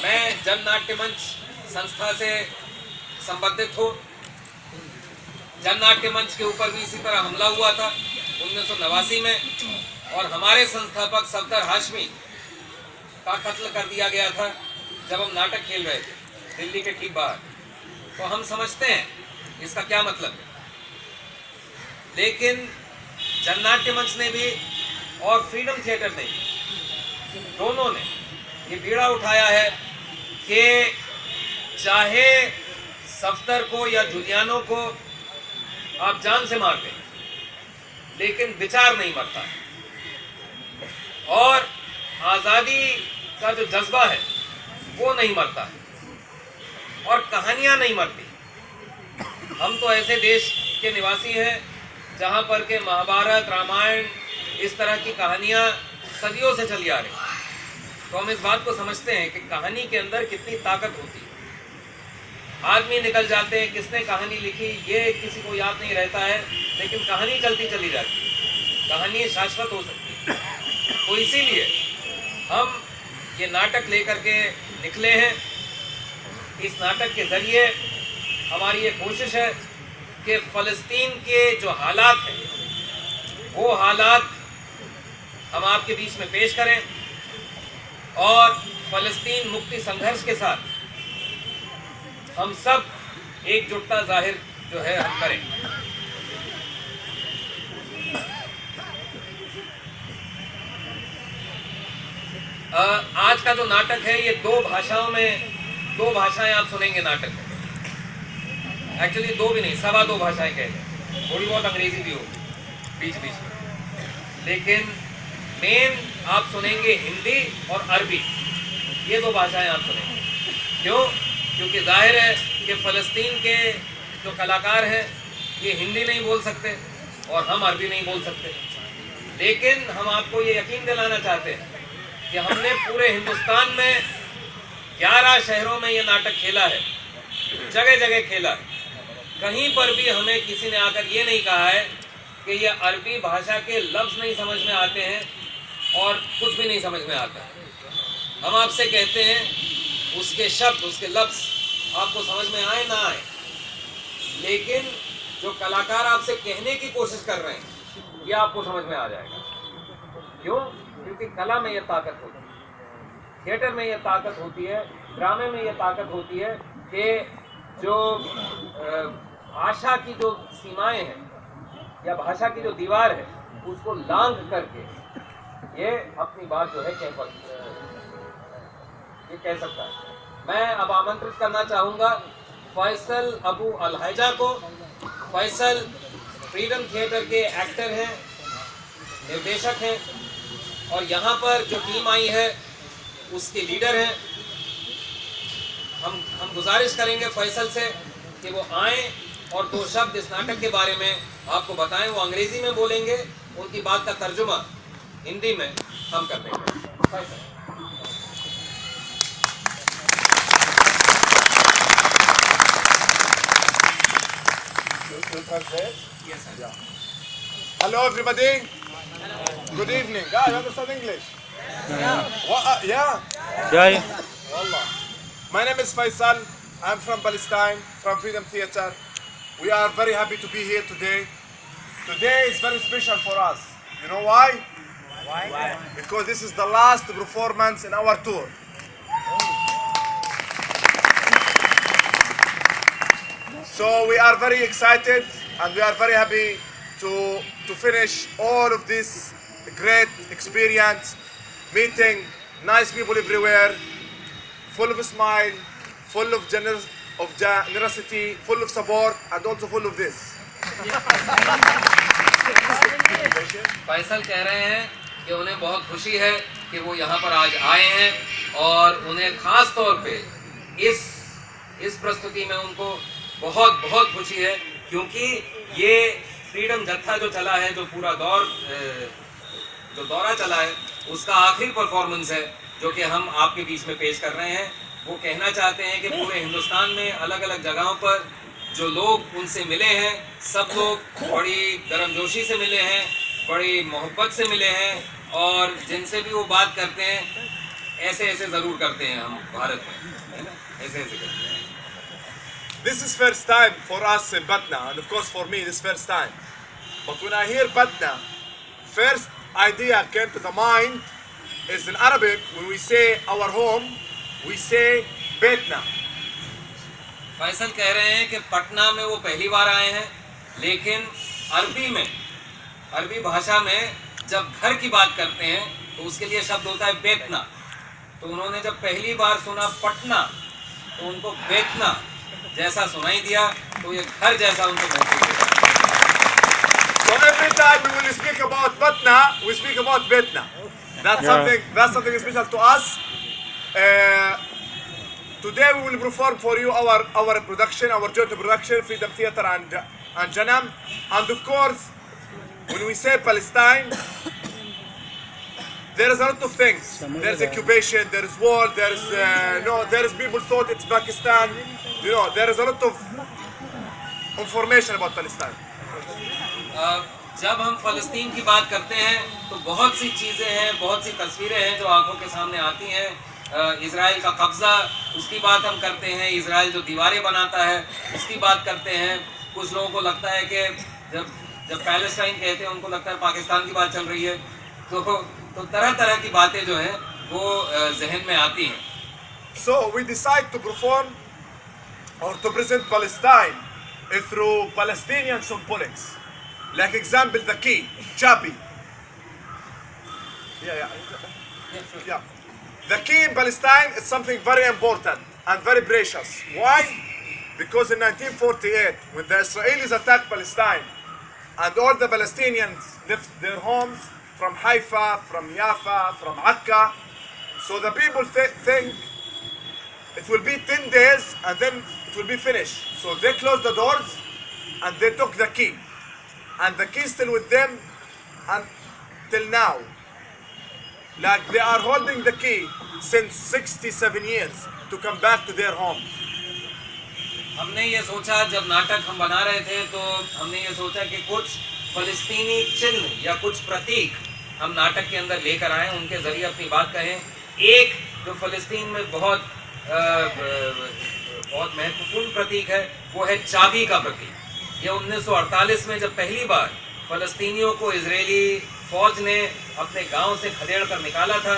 मैं जन नाट्य मंच संस्था से संबंधित हूँ। जन नाट्य मंच के ऊपर भी इसी तरह हमला हुआ था 1989 में, और हमारे संस्थापक सफदर हाशमी का कत्ल कर दिया गया था जब हम नाटक खेल रहे थे दिल्ली के ठीक बाहर। तो हम समझते हैं इसका क्या मतलब है, लेकिन जननाट्य मंच ने भी और फ्रीडम थिएटर ने भी, दोनों ने ये बीड़ा उठाया है कि चाहे सफदर को या जुलियानो को आप जान से मार दें, लेकिन विचार नहीं मरता, और आज़ादी का जो जज्बा है वो नहीं मरता है, और कहानियां नहीं मरती। हम तो ऐसे देश के निवासी हैं जहां पर के महाभारत, रामायण, इस तरह की कहानियां सदियों से चली आ रही हैं। तो हम इस बात को समझते हैं कि कहानी के अंदर कितनी ताकत होती है। आदमी निकल जाते हैं, किसने कहानी लिखी ये किसी को याद नहीं रहता है, लेकिन कहानी चलती चली जाती है, कहानी शाश्वत हो सकती है। तो इसीलिए हम ये नाटक लेकर के निकले हैं। इस नाटक के ज़रिए हमारी ये कोशिश है कि फ़लस्तीन के जो हालात हैं वो हालात हम आपके बीच में पेश करें, और फ़लस्तीन मुक्ति संघर्ष के साथ हम सब एकजुटता जाहिर जो है हम करें। आज का जो नाटक है ये दो भाषाएं आप सुनेंगे नाटक में। एक्चुअली दो भी नहीं, 2.25 भाषाएं कह लें, थोड़ी बहुत अंग्रेजी भी होगी बीच बीच में, लेकिन मेन आप सुनेंगे हिंदी और अरबी, ये दो भाषाएं आप सुनेंगे। क्यों? क्योंकि जाहिर है कि फ़लस्तीन के जो कलाकार हैं ये हिंदी नहीं बोल सकते और हम अरबी नहीं बोल सकते, लेकिन हम आपको ये यकीन दिलाना चाहते हैं कि हमने पूरे हिंदुस्तान में 11 शहरों में ये नाटक खेला है, जगह जगह खेला है। कहीं पर भी हमें किसी ने आकर ये नहीं कहा है कि ये अरबी भाषा के लफ्ज़ नहीं समझ में आते हैं और कुछ भी नहीं समझ में आता है। हम आपसे कहते हैं उसके शब्द, उसके लफ्ज़ आपको समझ में आए ना आए, लेकिन जो कलाकार आपसे कहने की कोशिश कर रहे हैं ये आपको समझ में आ जाएगा। क्यों? क्योंकि कला में ये ताकत होती है, थिएटर में ये ताकत होती है, ड्रामे में ये ताकत होती है कि जो भाषा की जो सीमाएं हैं या भाषा की जो दीवार है उसको लांघ करके ये अपनी बात जो है ये कह सकता है। मैं अब आमंत्रित करना चाहूँगा फैसल अबू अलहैजा को। फैसल फ्रीडम थिएटर के एक्टर हैं, निर्देशक हैं, और यहाँ पर जो टीम आई है उसके लीडर हैं। हम गुजारिश करेंगे फैसल से कि वो आएँ और 2 शब्द इस नाटक के बारे में आपको बताएं। वो अंग्रेजी में बोलेंगे, उनकी बात का तर्जुमा हिंदी में हम कर देंगे। Faisal. Yes, sir. Yeah. Hello, everybody. Hello. Good evening. Guys, you understand English? Yeah. What, yeah? Yeah. Wallah. My name is Faisal. I'm from Palestine, from Freedom Theater. We are very happy to be here today. Today is very special for us. You know why? Why? Because this is the last performance in our tour. So we are very excited and we are very happy to finish all of this great experience, meeting nice people everywhere, full of smile, full of generosity, full of support, and also full of this. Faisal कह रहे हैं कि उन्हें बहुत खुशी है कि वो यहाँ पर आज आए हैं, और उन्हें खास तौर पे इस प्रस्तुति में उनको बहुत बहुत खुशी है, क्योंकि ये फ्रीडम जत्था जो चला है, जो पूरा जो दौरा चला है, उसका आखिरी परफॉर्मेंस है जो कि हम आपके बीच में पेश कर रहे हैं। वो कहना चाहते हैं कि पूरे हिंदुस्तान में अलग अलग जगहों पर जो लोग उनसे मिले हैं, सब लोग बड़ी गर्मजोशी से मिले हैं, बड़ी मोहब्बत से मिले हैं, और जिनसे भी वो बात करते हैं ऐसे ऐसे जरूर करते हैं हम भारत में, है ना, ऐसे ऐसे करते हैं। This is first time for us in Batna, and of course for me this first time. But when I hear Batna, first idea came to the mind is in Arabic. When we say our home, we say Betna. Faisal कह रहे हैं कि पटना में वो पहली बार आए हैं, लेकिन अरबी भाषा में जब घर की बात करते हैं तो उसके लिए शब्द होता है बेतना। तो उन्होंने जब पहली बार सुना पटना तो उनको बेतना जैसा सुनाई दिया, तो ये घर जैसा उनको महसूस हुआ। So every time we will speak about Batna, we speak about Betna. That's something special to us. Today we will perform for you our production, our joint production, Freedom Theater and Janam. And of course, when we say Palestine, there is a lot of things. There is occupation, there is war, there is people thought it's Pakistan. You know, there is a lot of information about Palestine. जब हम फ़लस्तीन की बात करते हैं तो बहुत सी चीज़ें हैं, बहुत सी तस्वीरें हैं जो आंखों के सामने आती हैं। इज़राइल का कब्ज़ा, उसकी बात हम करते हैं। इज़राइल जो दीवारें बनाता है उसकी बात करते हैं। कुछ लोगों को लगता है कि जब पैलेस्टाइन कहते हैं उनको लगता है पाकिस्तान की बात चल रही है। तो तरह तरह की बातें जो हैं वो जहन में आती हैं। So we decide to perform or to present Palestine through Palestinian symbolics. Like example, the key, Chabi. Yeah. The key in Palestine is something very important and very precious. Why? Because in 1948, when the Israelis attacked Palestine and all the Palestinians left their homes from Haifa, from Jaffa, from Akka, so the people think it will be 10 days and then it will be finished. So they closed the doors and they took the key. And the key is still with them until now. Like they are holding the key since 67 years to come back to their homes. हमने ये सोचा, जब नाटक हम बना रहे थे तो हमने ये सोचा कि कुछ फ़लस्तीनी चिन्ह या कुछ प्रतीक हम नाटक के अंदर लेकर आएं, उनके ज़रिए अपनी बात कहें। एक जो फ़लस्तीन में बहुत महत्वपूर्ण प्रतीक है वो है चाबी का प्रतीक। ये 1948 में जब पहली बार फ़लस्तीनियों को इजरायली फ़ौज ने अपने गांव से खदेड़ कर निकाला था,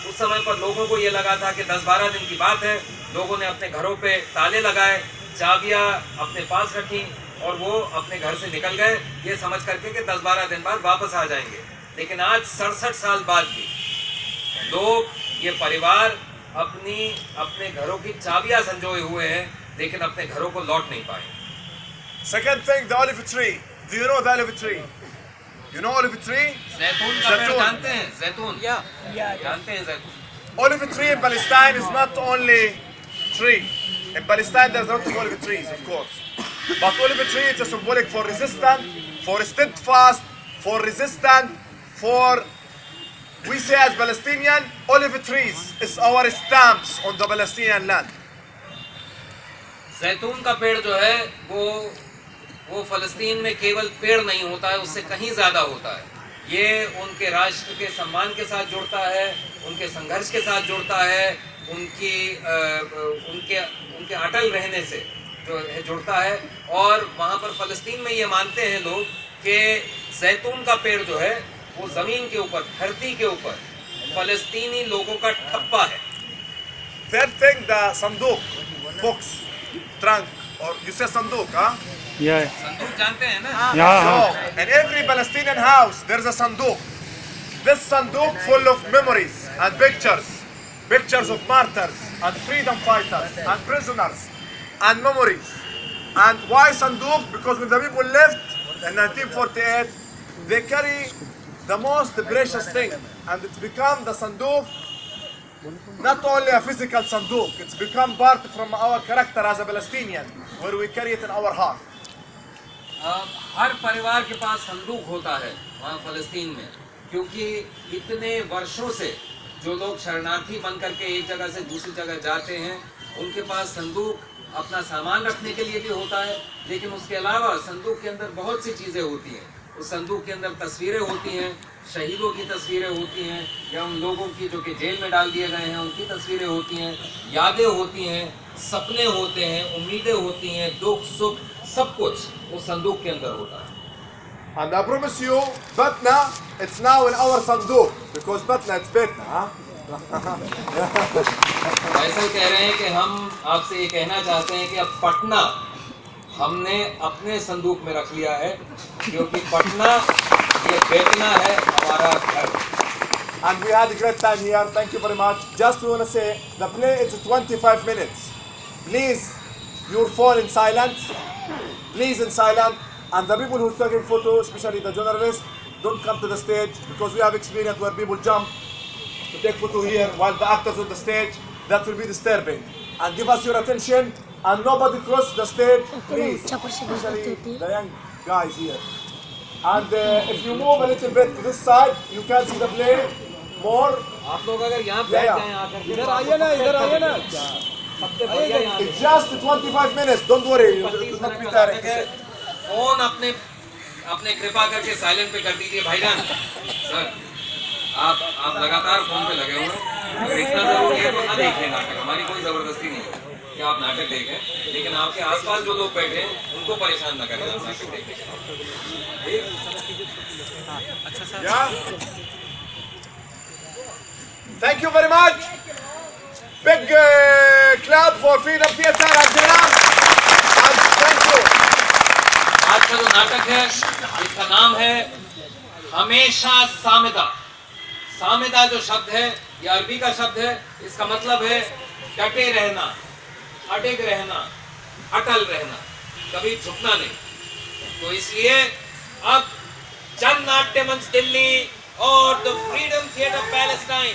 उस समय पर लोगों को ये लगा था कि 10-12 दिन की बात है। लोगों ने अपने घरों पे ताले लगाए, चाबियां अपने पास रखी और वो अपने घर से निकल गए ये समझ करके कि 10-12 दिन बाद वापस आ जाएंगे। लेकिन आज 67 साल बाद भी लोग, ये परिवार अपने घरों की चाबियां संजोए हुए हैं, लेकिन अपने घरों को लौट नहीं पाए। Second thing, the olive tree. Do you know the olive tree? You know olive tree? जैतून का पेड़ जानते हैं? जैतून जानते हैं जैतून? Olive tree in Palestine is not only tree. In Palestine there's a lot of olive trees, of course. But olive tree is a symbolic for resistance, for steadfast, for resistance, for, we say as Palestinian, olive trees is our stamps on the Palestinian land. जैतून का पेड़ जो है वो फ़लस्तीन में केवल पेड़ नहीं होता है, उससे कहीं ज़्यादा होता है। ये उनके राष्ट्र के सम्मान के साथ जुड़ता है, उनके संघर्ष के साथ जुड़ता है, उनके अटल रहने से जो है जुड़ता है। और वहाँ पर फ़लस्तीन में ये मानते हैं लोग कि जैतून का पेड़ जो है वो ज़मीन के ऊपर, धरती के ऊपर फ़लस्तीनी लोगों का ठप्पा है। Third thing, the sanduk, box, trunk, or you say sanduk, huh? Yeah. संदूक जानते हैं ना? So, in every Palestinian house, there's a sanduk. This sanduk full of memories and pictures of martyrs and freedom fighters and prisoners and memories. And why sanduk? Because when the people left in 1948, they carry the most precious thing, and it's become the sanduk. Not only a physical sanduk, it's become part from our character as a Palestinian, where we carry it in our heart. हर परिवार के पास संदूक होता है वहाँ फ़लस्तीन में, क्योंकि इतने वर्षों से जो लोग शरणार्थी बन करके एक जगह से दूसरी जगह जाते हैं, उनके पास संदूक अपना सामान रखने के लिए भी होता है, लेकिन उसके अलावा संदूक के अंदर बहुत सी चीज़ें होती हैं। उस संदूक के अंदर तस्वीरें होती हैं, शहीदों की तस्वीरें होती हैं, या उन लोगों की जो कि जेल में डाल दिए गए हैं उनकी तस्वीरें होती हैं, यादें होती हैं, सपने होते हैं, उम्मीदें होती हैं, दुख सुख सब कुछ उस संदूक के अंदर होता है। And I promise you, Batna, it's now in our Sandook because Batna, it's Betna, huh? ऐसा कह रहे हैं कि हम आपसे ये कहना चाहते हैं कि अब पटना हमने अपने संदूक में रख लिया है, क्योंकि पटना ये बेतना है हमारा घर। And we had a great time here. Thank you very much. Just want to say, the play is 25 minutes. Please, your phone in silent. Please in silent. And the people who are taking photos, especially the journalists, don't come to the stage because we have experience where people jump to take photo here while the actors on the stage. That will be disturbing. And give us your attention. And nobody cross the stage, please. Especially the young guys here. And if you move a little bit to this side, you can see the play more. आप लोग अगर यहाँ बैठ जाएं आकर इधर आइए ना, इधर आइए ना। सबसे बढ़िया यहाँ It's just 25 minutes. Don't worry. It will not be direct. Phone अपने कृपा करके साइलेंट पे कर दीजिए भाईजान। सर आप लगातार फोन पे लगे हुए हैं, अगर इतना जरूरी है तो ना देखें नाटक, हमारी कोई जबरदस्ती नहीं है कि आप नाटक देखें, लेकिन आपके आसपास जो लोग बैठे हैं उनको परेशान ना करें आप नाटक देखने के। Yeah? Thank you very much. Big clap for Freedom Theatre and Tehran. And thank you. आज का जो नाटक है इसका नाम है हमेशा सामिदा। सामिदा जो शब्द है ये अरबी का शब्द है, इसका मतलब है डटे रहना, अडिग रहना, अटल रहना, कभी झुकना नहीं। तो इसलिए अब चंद नाट्य मंच दिल्ली और द फ्रीडम थिएटर पैलेस्टाइन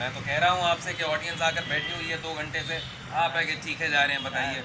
मैं तो कह रहा हूँ आपसे कि ऑडियंस आकर बैठी हुई है 2 घंटे से, आप है कि चीखे जा रहे हैं, बताइए।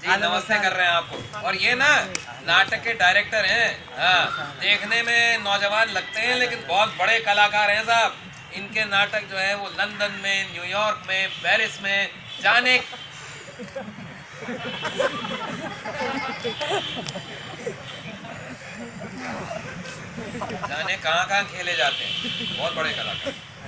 जी नमस्ते कर रहे हैं आपको। और ये ना नाटक के डायरेक्टर हैं, हाँ देखने में नौजवान लगते हैं लेकिन बहुत बड़े कलाकार हैं साहब। इनके नाटक जो है वो लंदन में, न्यूयॉर्क में, पेरिस में जाने कहाँ खेले जाते हैं, बहुत बड़े कलाकार।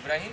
इब्राहिम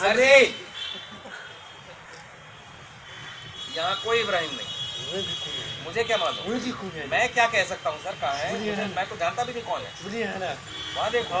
सर यहाँ कोई इब्राहिम नहीं, मुझे क्या मालूम, मैं क्या कह सकता हूँ सर कहाँ है, मैं तो जानता भी नहीं कौन है। वहाँ देखो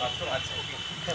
अच्छा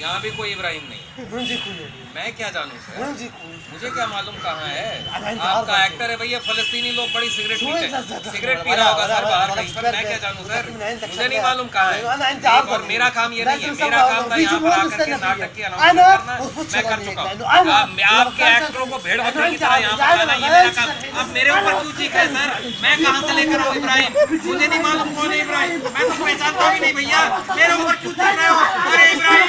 यहाँ भी कोई इब्राहिम नहीं, मैं क्या जानूँ सर, मुझे क्या मालूम कहाँ है। आपका एक्टर है भैया, फलस्तीनी लोग बड़ी सिगरेट पीते हैं, सिगरेट पी रहा होगा सर बाहर कहीं पर, मैं क्या जानूँ सर, मुझे नहीं मालूम कहाँ है। और मेरा काम ये नहीं है, मेरा काम था यहाँ पर आकर के नाटक की अनाउंसमेंट करना, मैं कर चुका हूँ। आपके एक्टरों को भेड़ बकरी की तरह यहाँ पर लाना ये मेरा काम। अब मेरे ऊपर क्यों चीख है सर, मैं कहाँ से लेकर आऊँ इब्राहिम, मुझे नहीं मालूम कौन है इब्राहिम, मैं तो पहचानता भी नहीं भैया, मेरे ऊपर क्यों चीख रहे हो। अरे इब्राहिम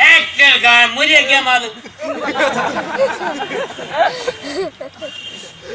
एक्टर का है, मुझे क्या मालूम।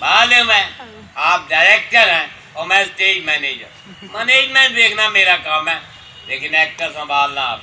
मालूम है आप डायरेक्टर हैं और मैं स्टेज मैनेजर। मैनेजमेंट देखना मेरा काम है, लेकिन एक्टर संभालना आप।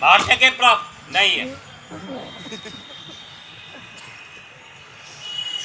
मारने के प्रॉप नहीं है।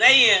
नहीं है।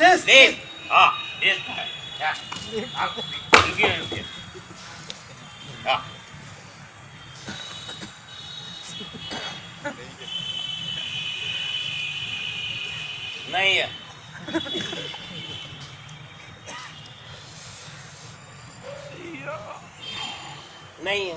लिस्ट, हाँ लिस्ट है। क्या? हाँ, रुकिए। हाँ। नहीं है। नहीं है।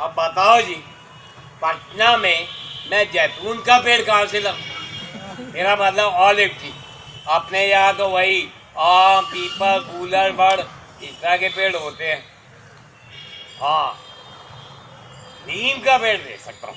अब बताओ जी, पटना में मैं जैतून का पेड़ कहाँ से लाऊं? मेरा मतलब ऑलिव की। अपने यहाँ तो वही आम, पीपल, कूलर, बड़ इस तरह के पेड़ होते हैं। हाँ, नीम का पेड़ दे सकता हूँ।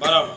बराबर।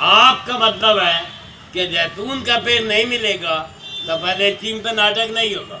आपका मतलब है कि जैतून का पेड़ नहीं मिलेगा तो पहले टीम पे नाटक नहीं होगा।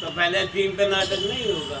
तो पहले टीम पे नाटक नहीं होगा।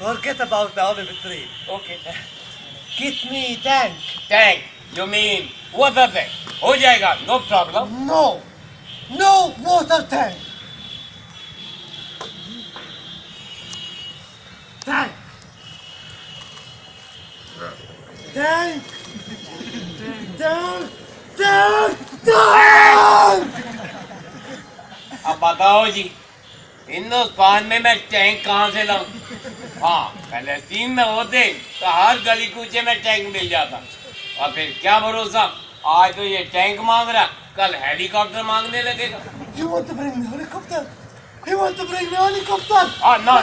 Forget about the olive tree. Okay. Get me tank. Tank, you mean water tank? हो जाएगा, no problem। No water tank. Tank. अब बताओ जी, हिंदुस्तान में मैं टैंक कहाँ से लाऊं? हाँ, फलस्तीन में होते तो हर गली कूचे में टैंक मिल जाता। और फिर क्या भरोसा, आज तो ये टैंक मांग रहा, कल हेलीकॉप्टर मांगने लगेगा। You want to bring me helicopter? You want to bring me helicopter? No.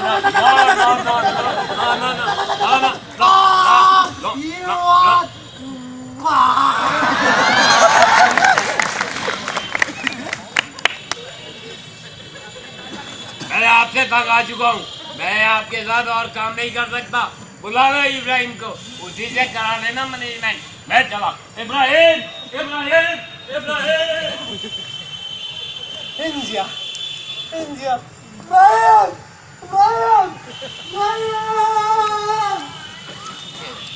You want? मैं आपसे थक आ चुका हूँ, मैं आपके साथ और काम नहीं कर सकता। बुला लो इब्राहिम को, उसी से करा लेना मैनेजमेंट। मैं चला। इब्राहिम। India. Brian.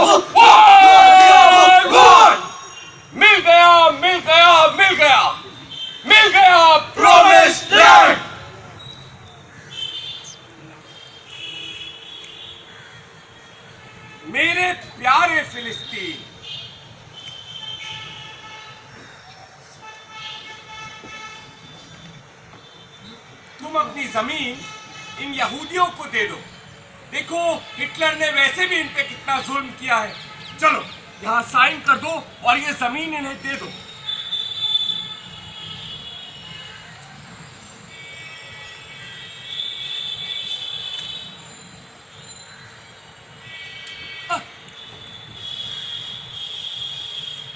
What? फिलिस्तीन। तुम अपनी जमीन इन यहूदियों को दे दो। देखो हिटलर ने वैसे भी इन पे कितना जुल्म किया है। चलो यहाँ साइन कर दो और ये जमीन इन्हें दे दो।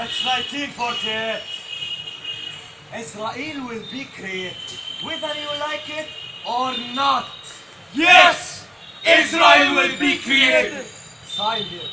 It's 1948. Israel will be created, whether you like it or not. Yes, Israel will be created. Sign here.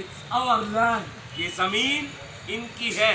It's our land. ये जमीन इनकी है।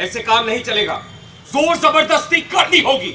ऐसे काम नहीं चलेगा, जोर जबरदस्ती करनी होगी।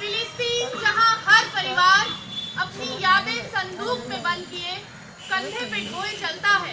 फिलिस्तीन जहां हर परिवार अपनी यादें संदूक में बंद किए कंधे पे ढोए चलता है।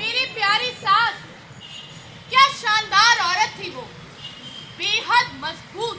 मेरी प्यारी सास, क्या शानदार औरत थी वो, बेहद मजबूत।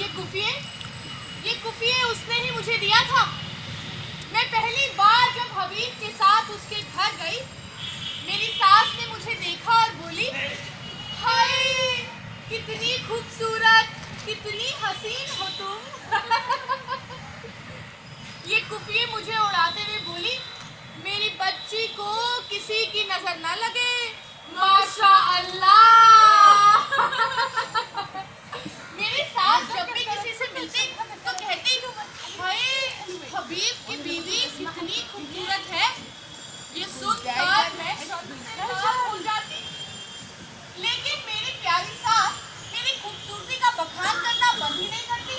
ये कुफिये उसने ही मुझे दिया था। मैं पहली बार जब हबीब के साथ उसके घर गई, मेरी सास ने मुझे देखा और बोली, हाय कितनी खूबसूरत, कितनी हसीन हो तुम। ये कुफिये मुझे उड़ाते हुए बोली, मेरी बच्ची को किसी की नजर न लगे, माशा अल्लाह। मेरी सास जब भी किसी से मिलती तो कहती, हाय हबीब की बीवी कितनी खूबसूरत है। ये सुनकर मैं भूल जाती, लेकिन मेरी प्यारी सास मेरी खूबसूरती का बखान करना बंद ही नहीं करती।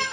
जब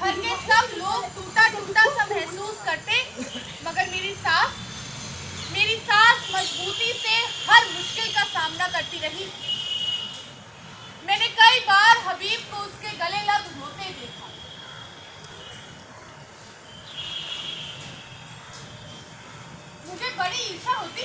घर के सब लोग टूटा टूटा सा महसूस करते, मगर मेरी सास मजबूती से हर मुश्किल का सामना करती रही। मैंने कई बार हबीब को उसके गले लग रोते देखा। मुझे बड़ी ईर्ष्या होती।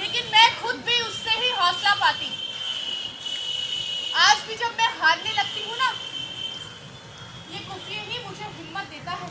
लेकिन मैं खुद भी उससे ही हौसला पाती। आज भी जब मैं हारने लगती हूँ ना, ये कुफिया ही मुझे हिम्मत देता है।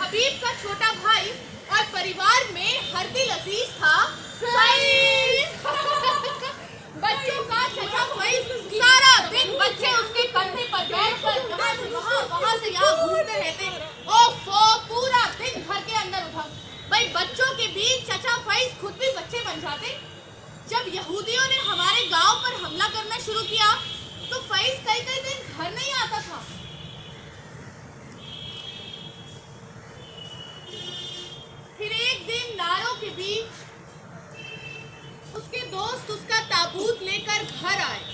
हबीब का छोटा भाई और परिवार में हरदिल अजीज था फैज। बच्चों का चचा फैज सारा दिन बच्चे उसके कंधे पर बैठकर यहाँ से वहाँ से यहाँ घूमते रहते। ओफो, पूरा दिन घर के अंदर उधर। भाई बच्चों के बीच चचा फैज खुद भी बच्चे बन जाते। जब यहूदियों ने हमारे गांव पर हमला करना शुरू किया तो फैज कई दिन घर नहीं आता था। फिर एक दिन नारों के बीच उसके दोस्त उसका ताबूत लेकर घर आए।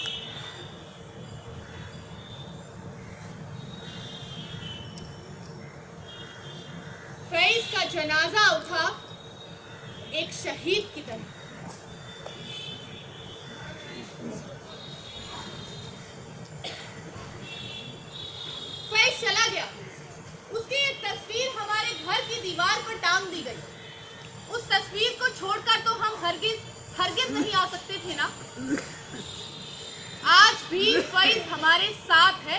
फैज का जनाजा उठा एक शहीद की तरह। फैज चला गया। उसकी एक तस्वीर हमारे घर की दीवार पर टांग दी गई। उस तस्वीर को छोड़कर तो हम हरगिज नहीं आ सकते थे ना। आज भी फैज हमारे साथ है।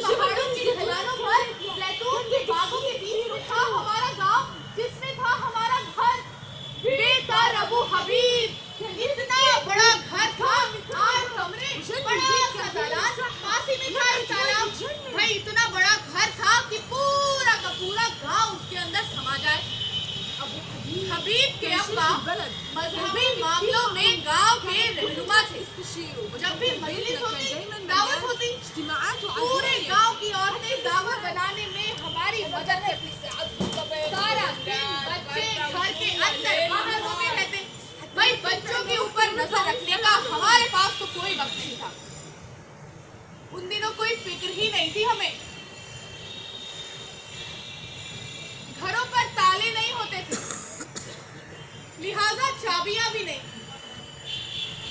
पहाड़ों की ढलानों पर जैतून के बागों के बीच में था हमारा गांव, जिसमें था हमारा घर। बेकार अबू हबीब, इतना बड़ा घर था, 8 कमरे, बड़ा सा तालाब, पास ही में था एक तालाब। भाई इतना बड़ा घर था कि पूरा का पूरा गांव उसके अंदर समा जाए। हबीब के अब्बा मजहबी मामलों में गांव के रहनुमा थे। जब भी मजलिस होती, दावत होती, पूरे गांव की औरतें दावत बनाने में हमारी मदद करती। सारा दिन बच्चे घर के अंदर बाहर रोते रहते। भाई बच्चों के ऊपर नजर रखने का हमारे पास तो कोई वक्त नहीं था। उन दिनों कोई फिक्र ही नहीं थी हमें। घरों पर ताले नहीं होते थे, लिहाजा चाबियां भी नहीं।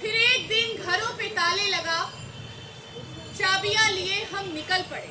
फिर एक दिन घरों पे ताले लगा, चाबियां लिए हम निकल पड़े।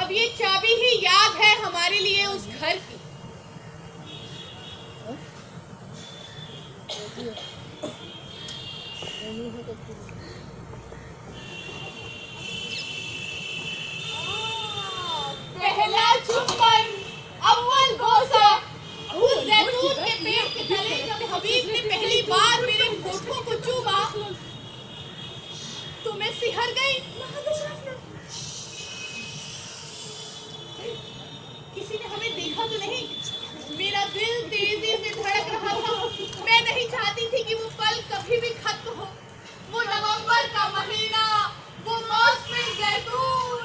अब ये चाबी ही याद है हमारे लिए उस घर की। पहला चुंबन, अव्वल बोसा। उस जैतून के पेड़ के तले जब हबीब ने पहली बार मेरे होठों को चूमा तो मैं सिहर गई। किसी ने हमें देखा तो नहीं? मेरा दिल तेजी से धड़क रहा था। मैं नहीं चाहती थी कि वो पल कभी भी खत्म हो। वो नवंबर का महीना, वो मौसम जैतून।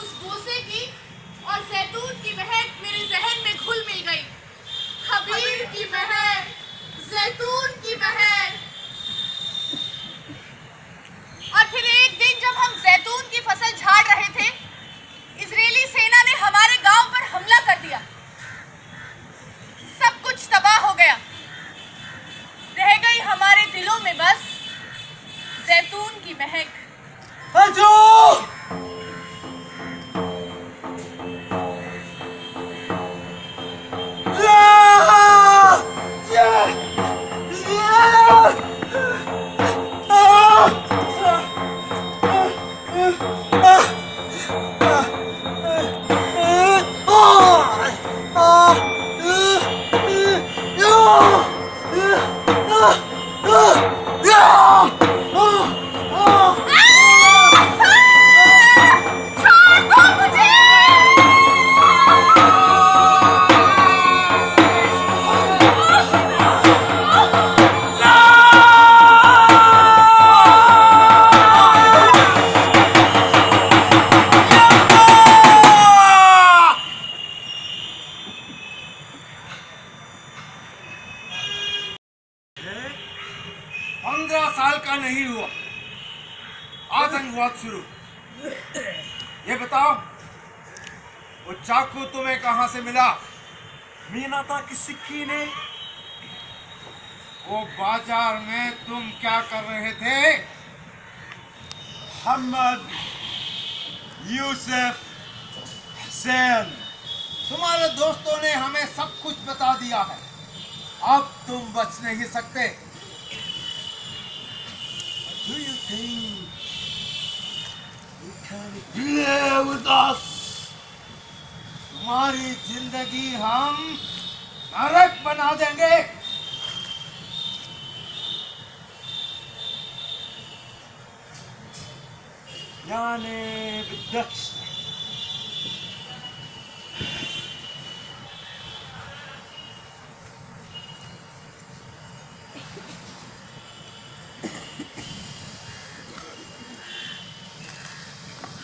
उस बोसे की और जैतून की महक मेरे जहन में घुल मिल गई। हबीब की महक, जैतून की नहीं हुआ, आतंकवाद शुरू। ये बताओ, वो चाकू तुम्हें कहां से मिला? मीनाता की सिक्की ने? वो बाजार में तुम क्या कर रहे थे? मोहम्मद, यूसुफ, हुसैन, तुम्हारे दोस्तों ने हमें सब कुछ बता दिया है। अब तुम बच नहीं सकते। Do you think you can play with us? तुम्हारी जिंदगी हम नरक बना देंगे। यानी विदक्ष।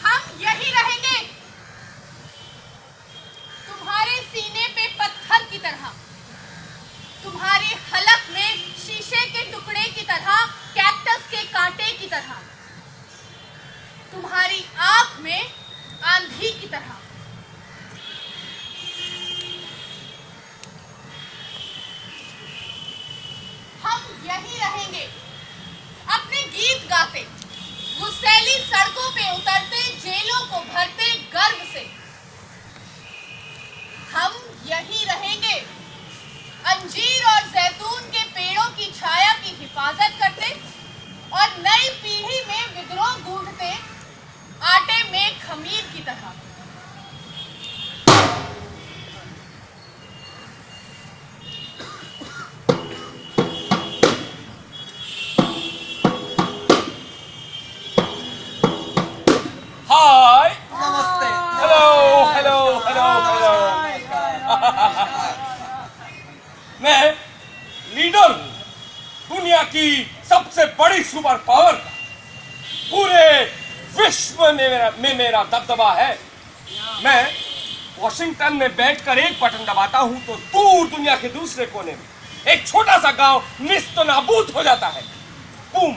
हम यही रहेंगे, तुम्हारे सीने पे पत्थर की तरह, तुम्हारी हलक में शीशे के टुकड़े की तरह, कैक्टस के कांटे की तरह, तुम्हारी आंख में आंधी की तरह। हम यही रहेंगे, अपने गीत गाते, मुसैली सड़कों पे उतरते, जेलों को भरते गर्व से। हम यही रहेंगे, अंजीर और जैतून के पेड़ों की छाया की हिफाजत करते और नई पीढ़ी में विद्रोह गूंथते, आटे में खमीर की तरह। हाय, नमस्ते। Hello hello hello hello. मैं लीडर हूँ, दुनिया की सबसे बड़ी सुपर पावर का। पूरे विश्व में मेरा दबदबा है। मैं वॉशिंगटन में बैठकर एक बटन दबाता हूँ तो दूर दुनिया के दूसरे कोने में एक छोटा सा गांव निस्तो नाबूद हो जाता है। बूम।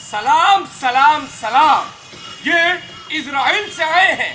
सलाम सलाम सलाम, ये इजराइल से आए हैं।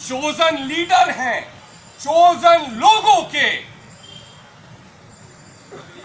चोजन लीडर हैं, चोजन लोगों के।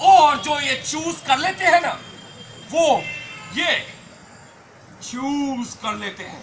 और जो ये चूज कर लेते हैं ना, वो ये चूज कर लेते हैं।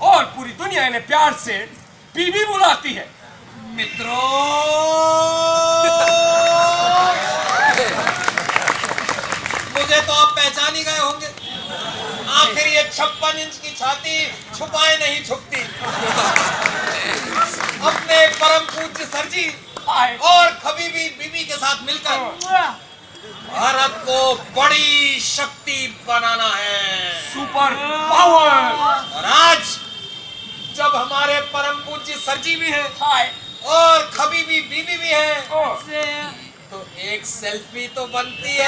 और पूरी दुनिया इन्हें प्यार से बीबी बुलाती है। मित्रों, मुझे तो आप पहचान ही गए होंगे। आखिर ये 56 इंच की छाती छुपाए नहीं छुपती। अपने परम पूज्य सर जी और खबीबी बीबी के साथ मिलकर भारत को बड़ी शक्ति बनाना है, सुपर पावर। और आज जब हमारे परम पूज्य सर जी भी हैं और खबीबी बीबी भी है, तो एक सेल्फी तो बनती है।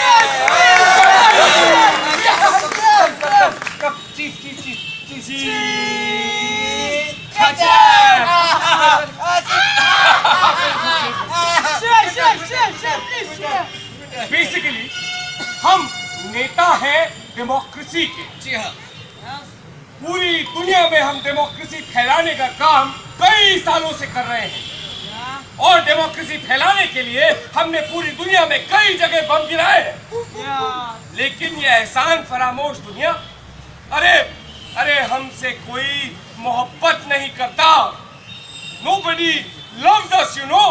बेसिकली हम नेता हैं डेमोक्रेसी के। जी हाँ, पूरी दुनिया में हम डेमोक्रेसी फैलाने का काम कई सालों से कर रहे हैं, और डेमोक्रेसी फैलाने के लिए हमने पूरी दुनिया में कई जगह बम गिराए हैं। लेकिन ये एहसान फरामोश दुनिया, अरे हमसे कोई मोहब्बत नहीं करता। Nobody loves us, you know.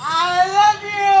I love you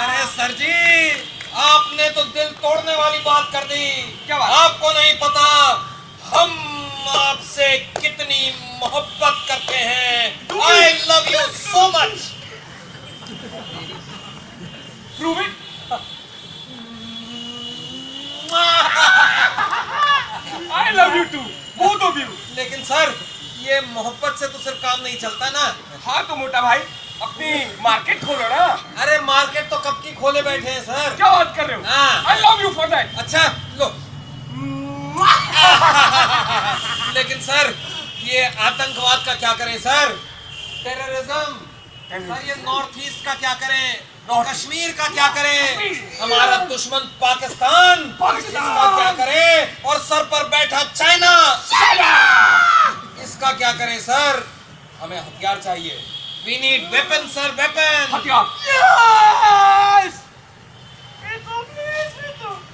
अरे सर जी, आपने तो दिल तोड़ने वाली बात कर दी। क्या बात? आपको नहीं पता, हम आपसे कितनी मोहब्बत करते हैं। आई love you so much. Prove it. I love you too, both of you. लेकिन सर ये मोहब्बत से तो सिर्फ काम नहीं चलता ना। हाँ तो मोटा भाई अपनी मार्केट खोलो ना। अरे मार्केट तो कब की खोले बैठे हैं सर। क्या बात कर रहे हो? हाँ। I love you for that. अच्छा लो। लेकिन सर ये आतंकवाद का क्या करें सर? टेररिज्म। सर ये नॉर्थ ईस्ट का क्या करें? कश्मीर का क्या करें? हमारा दुश्मन पाकिस्तान इसका क्या करें? और सर पर बैठा चाइना इसका क्या करें सर? हमें हथियार चाहिए। We need weapons sir, weapons। हथियार। Yes!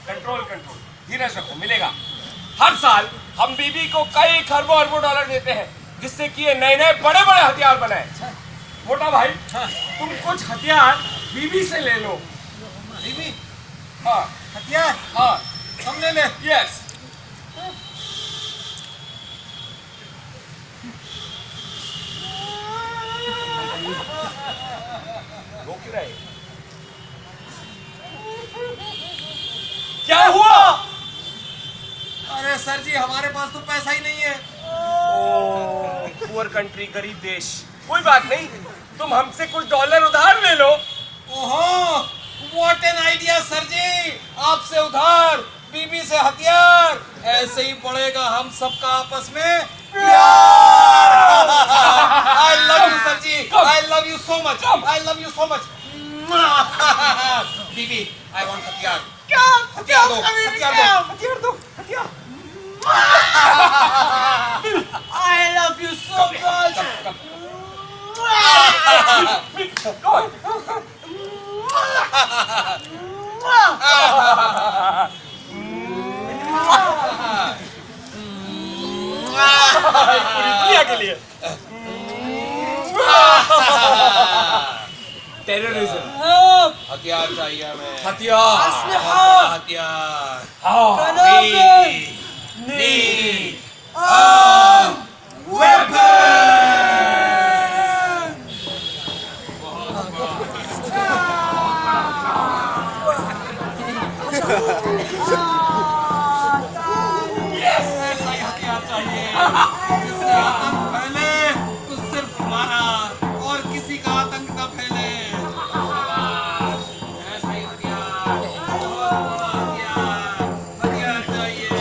कंट्रोल कंट्रोल, धीरज रखो, मिलेगा। हर साल हम बीबी को कई खरबों अरबों डॉलर देते हैं जिससे कि ये नए नए बड़े बड़े हथियार बनाए। मोटा भाई तुम कुछ हथियार बीबी से ले लो। बीबी? हाँ हथियार? हाँ हम ले ले। यस। रोक रहे क्या हुआ? अरे सर जी हमारे पास तो पैसा ही नहीं है। पुअर कंट्री, गरीब देश। कोई बात नहीं, तुम हमसे कुछ डॉलर उधार ले लो। ओहो व्हाट एन आइडिया सर जी। आपसे उधार, बीबी से हथियार, ऐसे ही पड़ेगा हम सबका आपस में प्यार। I love you sir ji. I love you so much. I love you so much. बीबी आई वांट हथियार। हथियार दो, हथियार दो, हथियार दो, हथियार। I love you so much. दुनिया के लिए। टेररिज्म। हथियार चाहिए हमें। हथियार। हथियार। नीड जिससे आतंक फैले तो सिर्फ हमारा और किसी का आतंक न फैले। ऐसा ही हथियार, बहुत बड़ा हथियार, हथियार चाहिए।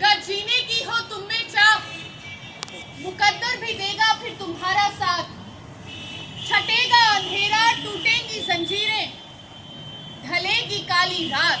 गर जीने की हो तुम में चाह, मुकद्दर भी देगा फिर तुम्हारा साथ। छटेगा अंधेरा, टूटेंगी जंजीरें, ढलेगी काली रात।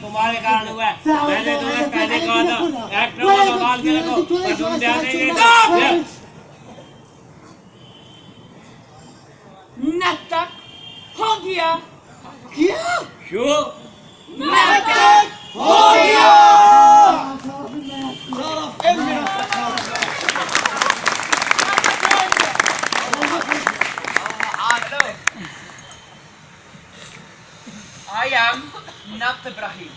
तुम्हारे कारण हुआ है। मैंने तुम्हें पहले कहा था एक्टर को संभाल के रखो पर तुम ध्यान नहीं देते। नाटक हो गया क्यों? नाटक हो गया I am not Ibrahim.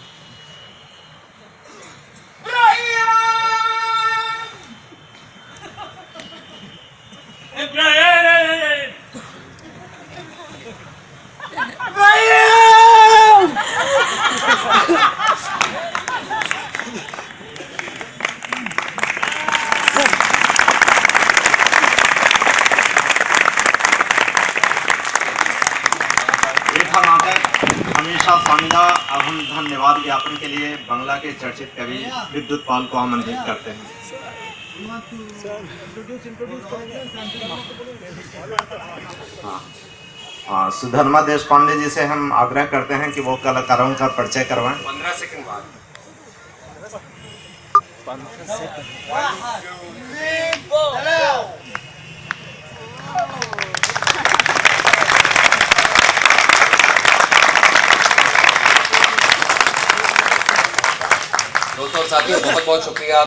हमेशा स्वामीदा अब हम धन्यवाद ज्ञापन के लिए बांग्ला के चर्चित कवि विद्युत पाल को आमंत्रित करते हैं। हाँ, सुधर्मा देश पांडे जी से हम आग्रह करते हैं कि वो कलाकारों का परिचय करवाएं। 15 सेकंड बाद। दोस्तों और साथियों, बहुत बहुत शुक्रिया।